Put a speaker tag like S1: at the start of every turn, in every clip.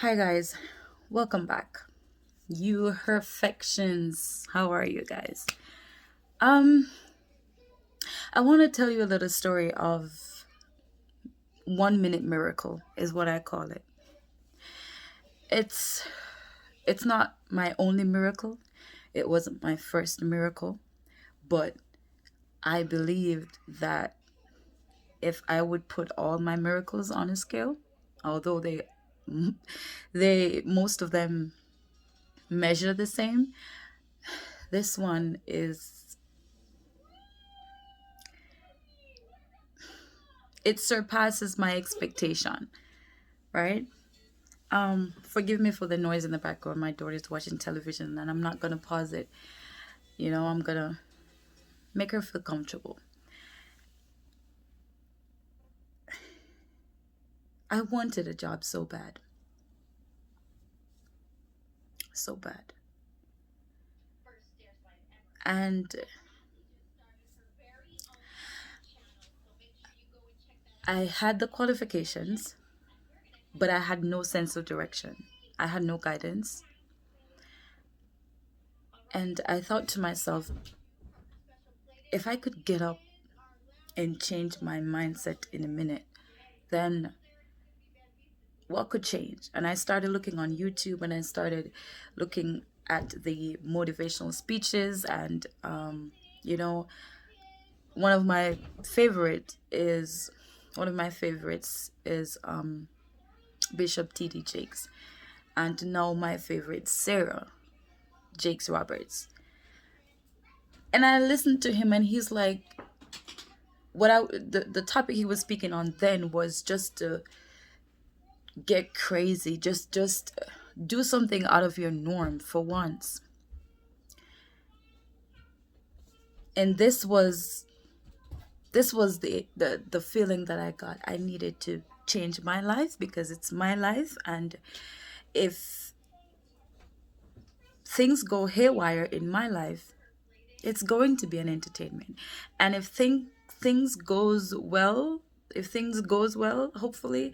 S1: Hi guys, welcome back. You perfections. How are you guys? Um, I want to tell you a little story of 1 minute miracle is what I call it. It's it's not my only miracle. It wasn't my first miracle, but I believed that if I would put all my miracles on a scale, although they most of them measure the same, this one is it surpasses my expectation, right? Forgive me for the noise in the background. My daughter's watching television and I'm not gonna pause it. I'm gonna make her feel comfortable. I wanted a job so bad. So bad. And I had the qualifications, but I had no sense of direction. I had no guidance. And I thought to myself, if I could get up and change my mindset in a minute, then what could change? And I started looking on YouTube and I started looking at the motivational speeches. And, you know, one of my favorite is one of my favorites is Bishop T.D. Jakes. And now my favorite, Sarah Jakes Roberts. And I listened to him and he's like, the topic he was speaking on then was just to get crazy, just do something out of your norm for once. And this was the feeling that I got. I needed to change my life because it's my life, and if things go haywire in my life, it's going to be an entertainment. And if things goes well, hopefully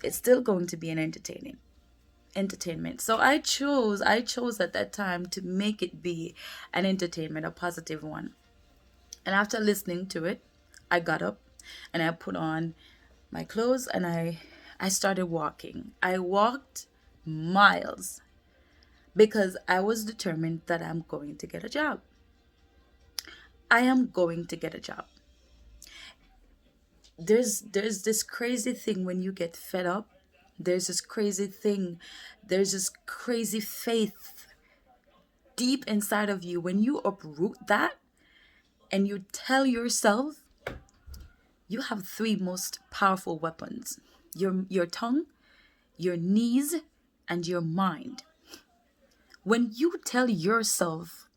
S1: it's still going to be an entertainment. So I chose at that time to make it be an entertainment, a positive one. And after listening to it, I got up and I put on my clothes and I started walking. I walked miles because I was determined that I'm going to get a job. I am going to get a job. There's this crazy thing when you get fed up. There's this crazy thing. There's this crazy faith deep inside of you when you uproot that and you tell yourself you have three most powerful weapons: your tongue, your knees, and your mind. When you tell yourself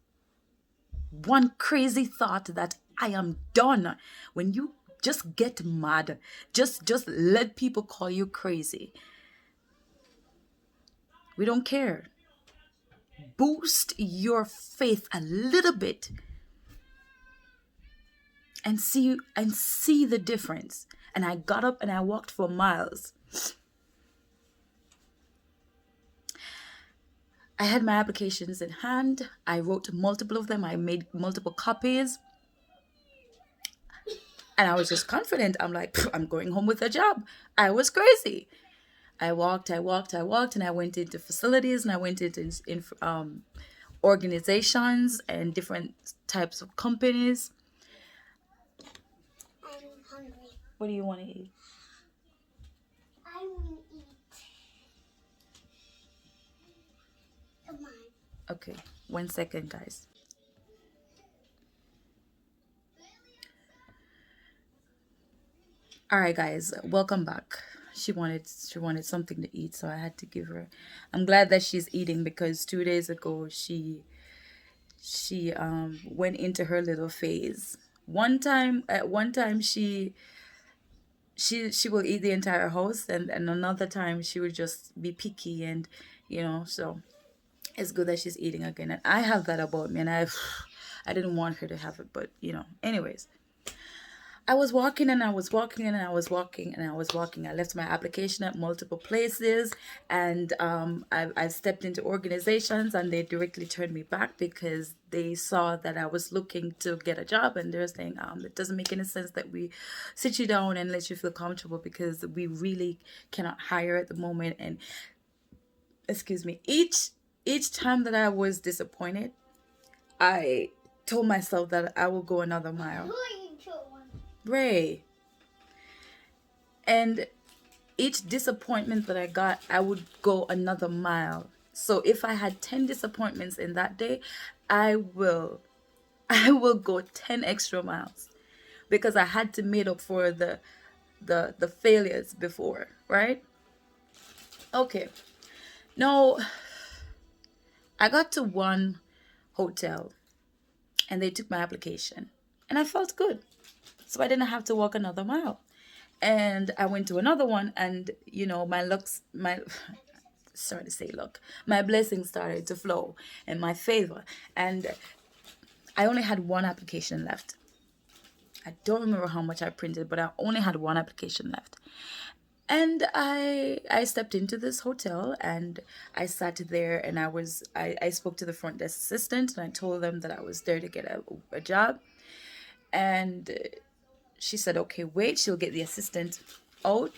S1: one crazy thought that I am done, when you just get mad, just let people call you crazy. We don't care. Boost your faith a little bit and see the difference. And I got up and I walked for miles. I had my applications in hand. I wrote multiple of them. I made multiple copies. And I was just confident. I'm like, I'm going home with a job. I was crazy. I walked, and I went into facilities and I went into organizations and different types of companies.
S2: I'm hungry.
S1: What do you want to eat?
S2: I want to eat. Come on.
S1: Okay, 1 second, guys. All right, guys, welcome back. She wanted something to eat, so I had to give her. I'm glad that she's eating because 2 days ago she went into her little phase. At one time she will eat the entire house, and another time she would just be picky, and so it's good that she's eating again. And I have that about me, and I didn't want her to have it, but anyways. I was walking and I was walking and I was walking and I was walking. I left my application at multiple places, and I stepped into organizations and they directly turned me back because they saw that I was looking to get a job, and they're saying it doesn't make any sense that we sit you down and let you feel comfortable because we really cannot hire at the moment. And excuse me, each time that I was disappointed, I told myself that I will go another mile. Ray. And each disappointment that I got, I would go another mile. So if I had 10 disappointments in that day, I will go 10 extra miles because I had to make up for the failures before, right? Okay. Now I got to one hotel and they took my application and I felt good. So I didn't have to walk another mile. And I went to another one, and my sorry to say luck, my blessings started to flow in my favor. And I only had one application left. I don't remember how much I printed, but I only had one application left. And I stepped into this hotel and I sat there and I spoke to the front desk assistant and I told them that I was there to get a job. And she said, okay, wait, she'll get the assistant out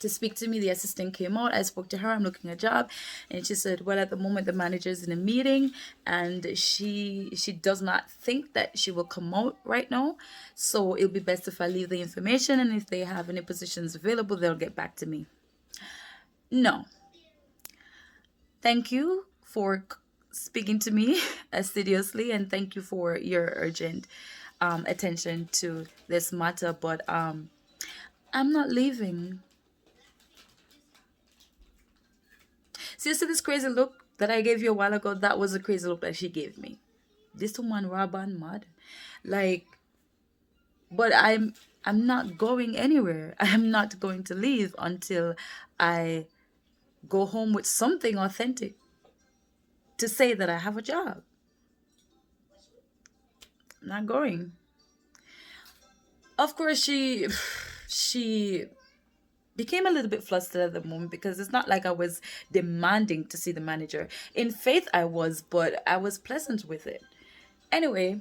S1: to speak to me. The assistant came out. I spoke to her. I'm looking at a job. And she said, well, at the moment, the manager's in a meeting and she does not think that she will come out right now. So it'll be best if I leave the information. And if they have any positions available, they'll get back to me. No. Thank you for speaking to me assiduously. And thank you for your urgent attention to this matter, but I'm not leaving. See this crazy look that I gave you a while ago? That was a crazy look that she gave me. This woman Raban mad, like, but I'm not going anywhere. I'm not going to leave until I go home with something authentic to say that I have a job. I'm not going. Of course, she became a little bit flustered at the moment because it's not like I was demanding to see the manager. In faith, I was, but I was pleasant with it. Anyway,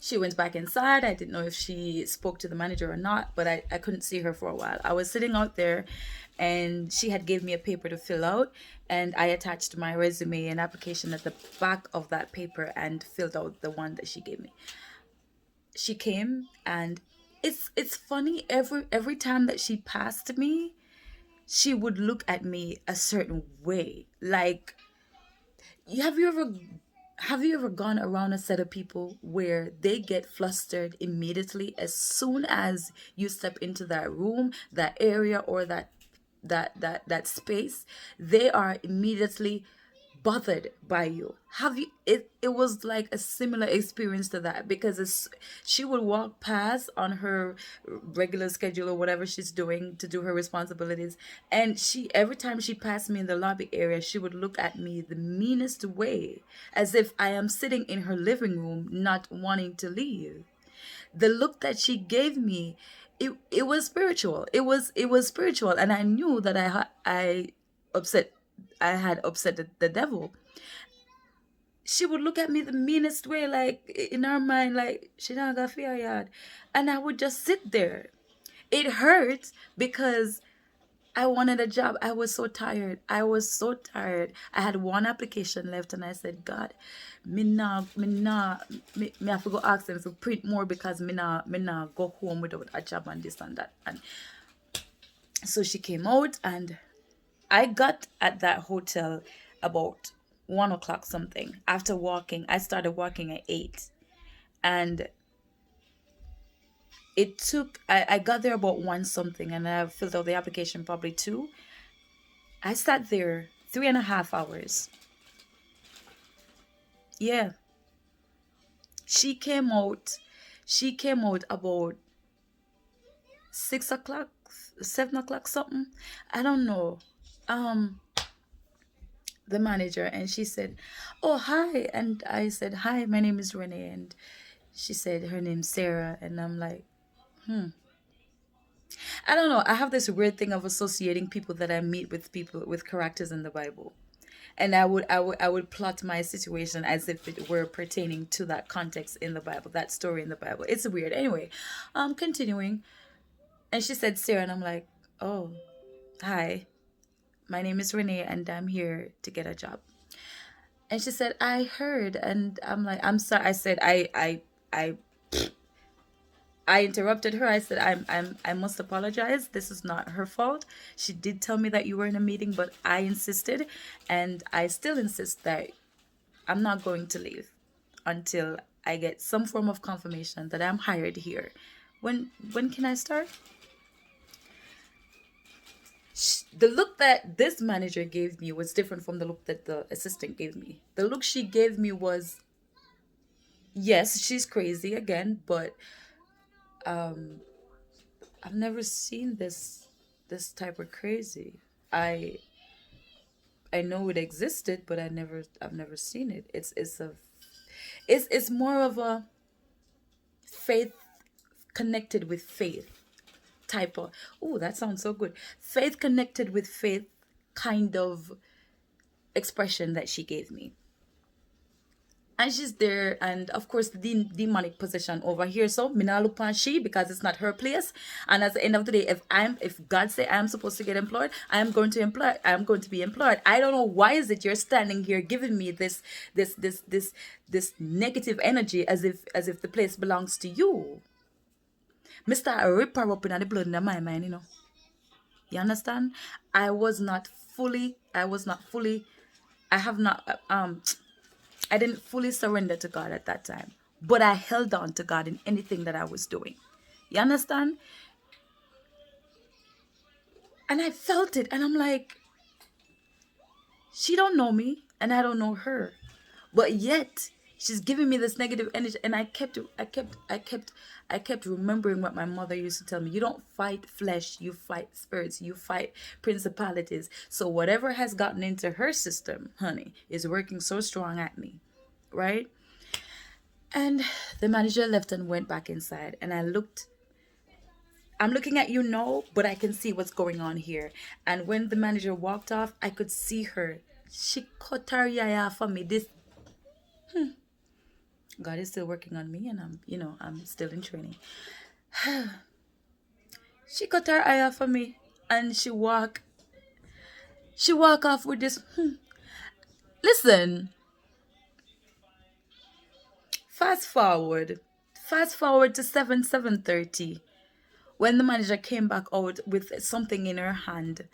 S1: she went back inside. I didn't know if she spoke to the manager or not, but I couldn't see her for a while. I was sitting out there and she had gave me a paper to fill out, and I attached my resume and application at the back of that paper and filled out the one that she gave me. She came, and it's funny, every time that she passed me, she would look at me a certain way. Like, have you ever gone around a set of people where they get flustered immediately as soon as you step into that room, that area, or that space? They are immediately bothered by you. It was like a similar experience to that, because she would walk past on her regular schedule or whatever she's doing to do her responsibilities, and she every time she passed me in the lobby area, she would look at me the meanest way, as if I am sitting in her living room not wanting to leave. The look that she gave me, it was spiritual. It was spiritual, and I knew that I had upset the devil. She would look at me the meanest way, like in her mind, like she not got fear yard. And I would just sit there. It hurt because I wanted a job. I was so tired. I had one application left, and I said, God, me have to go ask them to print more because me nah go home without a job and this and that. And so she came out, and I got at that hotel about 1 o'clock something. After walking, I started walking at 8. And I got there about 1 something, and I filled out the application probably 2. I sat there 3.5 hours. Yeah. She came out about 6 o'clock, 7 o'clock something. I don't know. The manager, and she said, oh, hi. And I said, hi, my name is Renee. And She said her name's Sarah, and I'm like, I don't know. I have this weird thing of associating people that I meet with people with characters in the Bible. And I would plot my situation as if it were pertaining to that context in the Bible, that story in the Bible. It's weird. Anyway, continuing. And she said Sarah, and I'm like, oh, hi. My name is Renee, and I'm here to get a job. And she said, I heard, and I'm like, I'm sorry. I said, I I interrupted her. I said, I must apologize. This is not her fault. She did tell me that you were in a meeting, but I insisted, and I still insist that I'm not going to leave until I get some form of confirmation that I'm hired here. When can I start? The look that this manager gave me was different from the look that the assistant gave me. The look she gave me was, yes, she's crazy again, but um I've never seen this type of crazy. I I know it existed, but I've never seen it. It's more of a faith connected with faith type of. Oh, that sounds so good. Faith connected with faith kind of expression that she gave me. And she's there, and of course the demonic possession over here, so me not look on she because it's not her place. And at the end of the day, if God say I'm supposed to get employed, I'm going to be employed. I don't know why is it you're standing here giving me this negative energy as if the place belongs to you. Mr. I rip her up in the blood in my mind, you understand? I have not I didn't fully surrender to God at that time, but I held on to God in anything that I was doing. You understand? And I felt it, and I'm like, she don't know me, and I don't know her, but yet she's giving me this negative energy, and I kept remembering what my mother used to tell me. You don't fight flesh, you fight spirits, you fight principalities. So whatever has gotten into her system, honey, is working so strong at me, right? And the manager left and went back inside, and I'm looking at you now, but I can see what's going on here. And when the manager walked off, I could see her. She cut her yaya for me. This God is still working on me, and I'm still in training. She cut her eye for me, and she walk off with this. Listen, fast forward, to 7:30 when the manager came back out with something in her hand,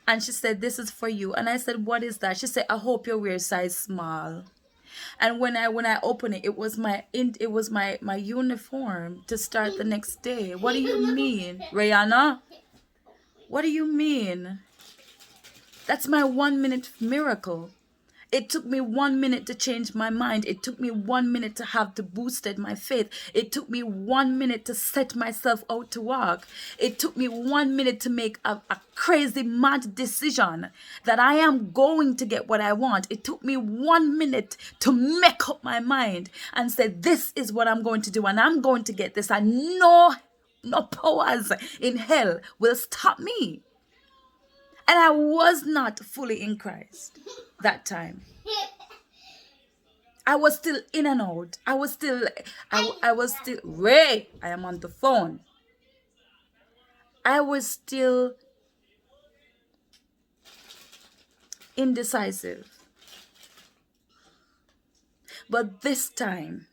S1: and she said, "This is for you." And I said, "What is that?" She said, "I hope you wear size small." And when I opened it, it was my uniform to start the next day. What do you mean, Rihanna? What do you mean? That's my 1 minute miracle. It took me 1 minute to change my mind. It took me 1 minute to have to boosted my faith. It took me 1 minute to set myself out to walk. It took me 1 minute to make a crazy mad decision that I am going to get what I want. It took me 1 minute to make up my mind and say, this is what I'm going to do, and I'm going to get this, and no powers in hell will stop me. And I was not fully in Christ that time. I was still in and out. I was still Ray, I am on the phone. I was still indecisive. But this time,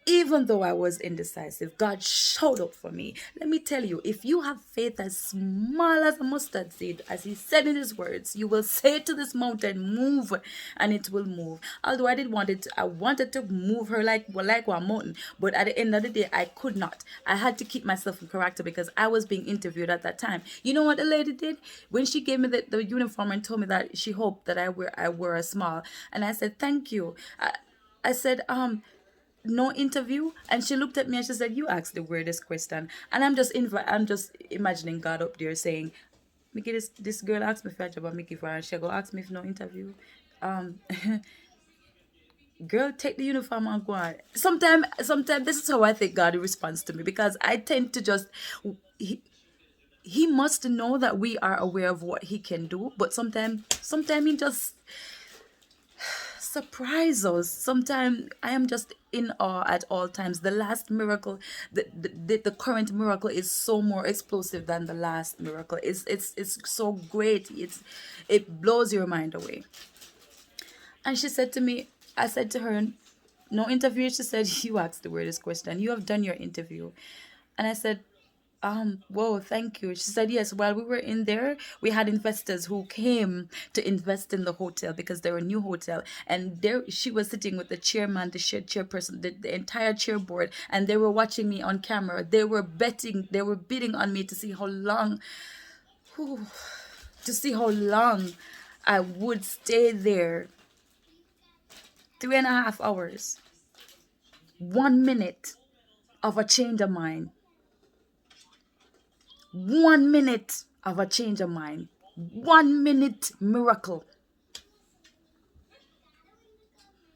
S1: even though I was indecisive, God showed up for me. Let me tell you, if you have faith as small as a mustard seed, as he said in his words, you will say to this mountain, move, and it will move. Although I wanted to move her like one mountain, but at the end of the day, I could not. I had to keep myself in character because I was being interviewed at that time. You know what the lady did? When she gave me the uniform and told me that she hoped that I wear a small, and I said, thank you. I said, no interview, and she looked at me and she said, you asked the weirdest question. And I'm just imagining God up there saying, Mickey, this girl asked me for a job, and Mickey for her, and she go ask me if no interview. girl, take the uniform and go on. Sometimes this is how I think God responds to me, because I tend to just he, he must know that we are aware of what he can do, but sometimes he just surprise us. Sometimes I am just in awe at all times. The last miracle, the current miracle is so more explosive than the last miracle. It's so great. It blows your mind away. And she said to me, I said to her, no interview. She said, you asked the weirdest question. You have done your interview. And I said, whoa, thank you. She said, yes, while we were in there, we had investors who came to invest in the hotel because they're a new hotel. And there she was sitting with the chairman, the chairperson, the entire chair board, and they were watching me on camera. They were bidding on me to see how long, whew, I would stay there. 3.5 hours. 1 minute of a change of mind. 1 minute of a change of mind. 1 minute miracle.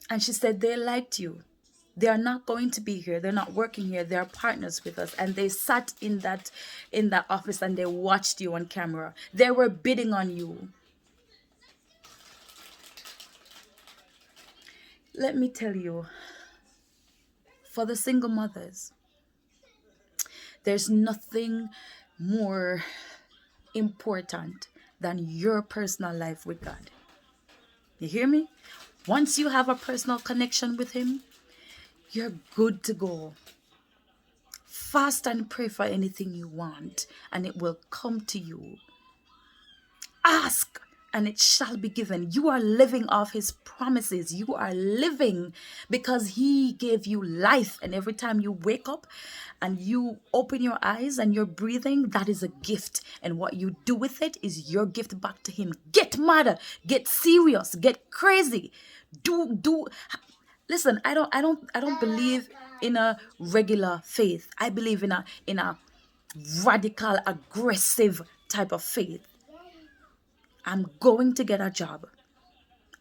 S1: And she said, they liked you. They are not going to be here. They're not working here. They are partners with us. And they sat in that office and they watched you on camera. They were bidding on you. Let me tell you, for the single mothers, there's nothing more important than your personal life with God. You hear me? Once you have a personal connection with him, you're good to go. Fast and pray for anything you want, and it will come to you. Ask, and it shall be given. You are living off his promises. You are living because he gave you life. And every time you wake up and you open your eyes and you're breathing, that is a gift. And what you do with it is your gift back to him. Get mad, get serious, get crazy. Listen, I don't believe in a regular faith. I believe in a radical, aggressive type of faith. I'm going to get a job.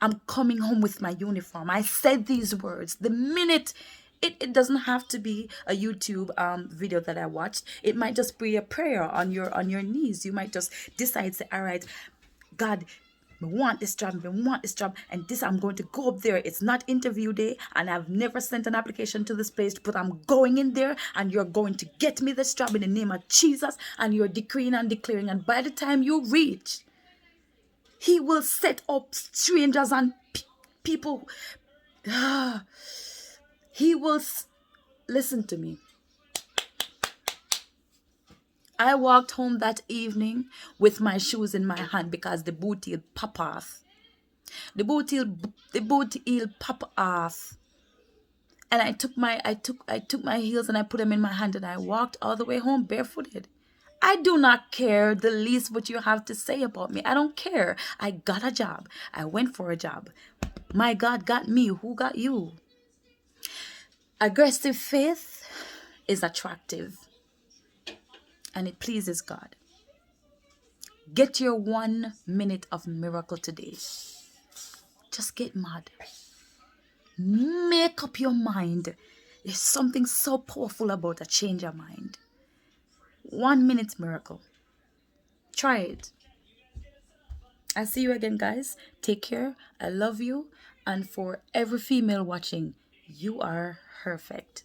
S1: I'm coming home with my uniform. I said these words. The minute, it doesn't have to be a YouTube video that I watched. It might just be a prayer on your knees. You might just decide, say, all right, God, I want this job, and this, I'm going to go up there. It's not interview day, and I've never sent an application to this place, but I'm going in there, and you're going to get me this job in the name of Jesus, and you're decreeing and declaring, and by the time you reach, he will set up strangers and people. He will, listen to me. I walked home that evening with my shoes in my hand because the boot heel pop off. The boot heel pop off. And I took my heels and I put them in my hand and I walked all the way home barefooted. I do not care the least what you have to say about me. I don't care. I got a job. I went for a job. My God got me. Who got you? Aggressive faith is attractive. And it pleases God. Get your 1 minute of miracle today. Just get mad. Make up your mind. There's something so powerful about a change of mind. 1 minute miracle. Try it. I'll see you again, guys. Take care. I love you. And for every female watching, you are perfect.